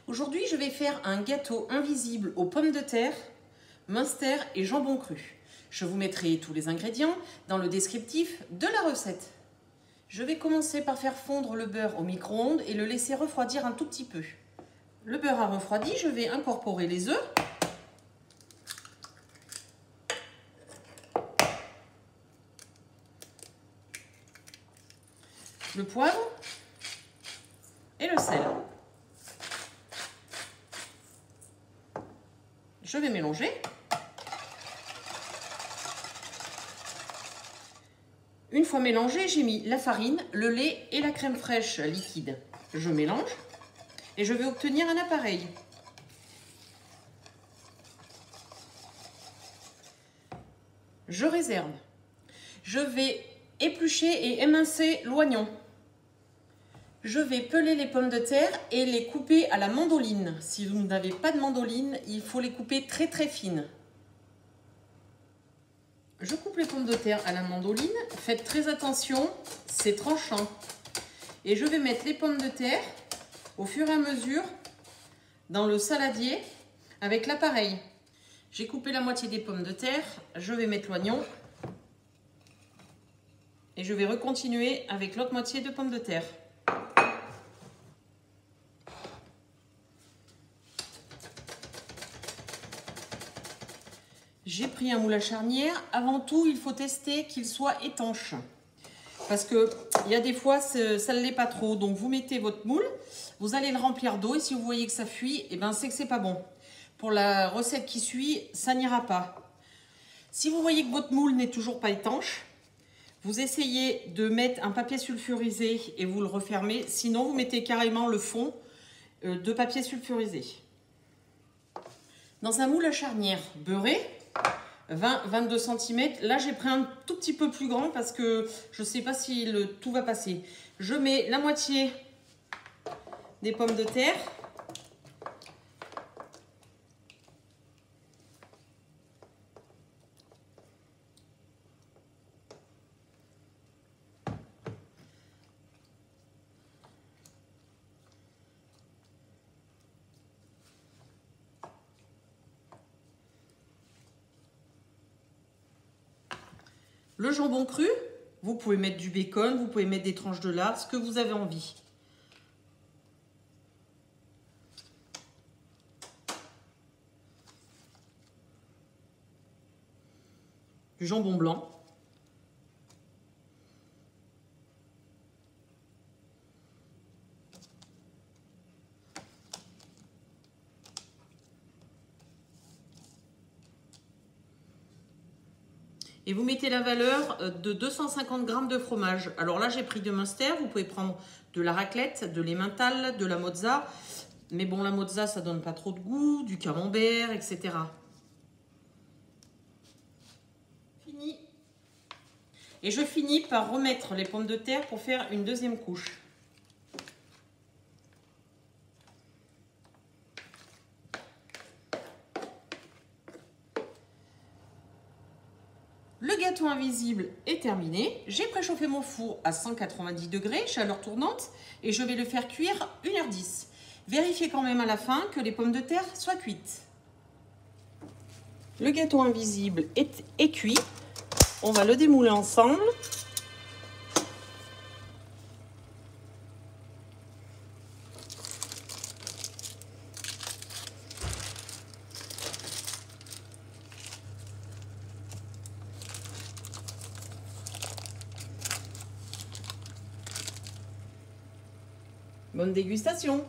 Aujourd'hui, je vais faire un gâteau invisible aux pommes de terre, Münster et jambon cru. Je vous mettrai tous les ingrédients dans le descriptif de la recette. Je vais commencer par faire fondre le beurre au micro-ondes et le laisser refroidir un tout petit peu. Le beurre a refroidi, je vais incorporer les œufs. Le poivre et le sel. Je vais mélanger. Une fois mélangé, j'ai mis la farine, le lait et la crème fraîche liquide. Je mélange et je vais obtenir un appareil. Je réserve. Je vais éplucher et émincer l'oignon. Je vais peler les pommes de terre et les couper à la mandoline. Si vous n'avez pas de mandoline, il faut les couper très très fines. Je coupe les pommes de terre à la mandoline. Faites très attention, c'est tranchant. Et je vais mettre les pommes de terre au fur et à mesure dans le saladier avec l'appareil. J'ai coupé la moitié des pommes de terre. Je vais mettre l'oignon. Et je vais recontinuer avec l'autre moitié de pommes de terre. J'ai pris un moule à charnière. Avant tout, il faut tester qu'il soit étanche. Parce qu'il y a des fois, ça ne l'est pas trop. Donc, vous mettez votre moule, vous allez le remplir d'eau. Et si vous voyez que ça fuit, eh ben, c'est que c'est pas bon. Pour la recette qui suit, ça n'ira pas. Si vous voyez que votre moule n'est toujours pas étanche, vous essayez de mettre un papier sulfurisé et vous le refermez. Sinon, vous mettez carrément le fond de papier sulfurisé. Dans un moule à charnière beurré, 20-22 cm. Là, j'ai pris un tout petit peu plus grand parce que je ne sais pas si tout va passer. Je mets la moitié des pommes de terre. Le jambon cru, vous pouvez mettre du bacon, vous pouvez mettre des tranches de lard, ce que vous avez envie. Du jambon blanc. Et vous mettez la valeur de 250 g de fromage. Alors là, j'ai pris de Münster. Vous pouvez prendre de la raclette, de l'emmental, de la mozza. Mais bon, la mozza, ça donne pas trop de goût, du camembert, etc. Fini. Et je finis par remettre les pommes de terre pour faire une deuxième couche. Le gâteau invisible est terminé. J'ai préchauffé mon four à 190 degrés, chaleur tournante, et je vais le faire cuire 1h10. Vérifiez quand même à la fin que les pommes de terre soient cuites. Le gâteau invisible est cuit. On va le démouler ensemble. Bonne dégustation!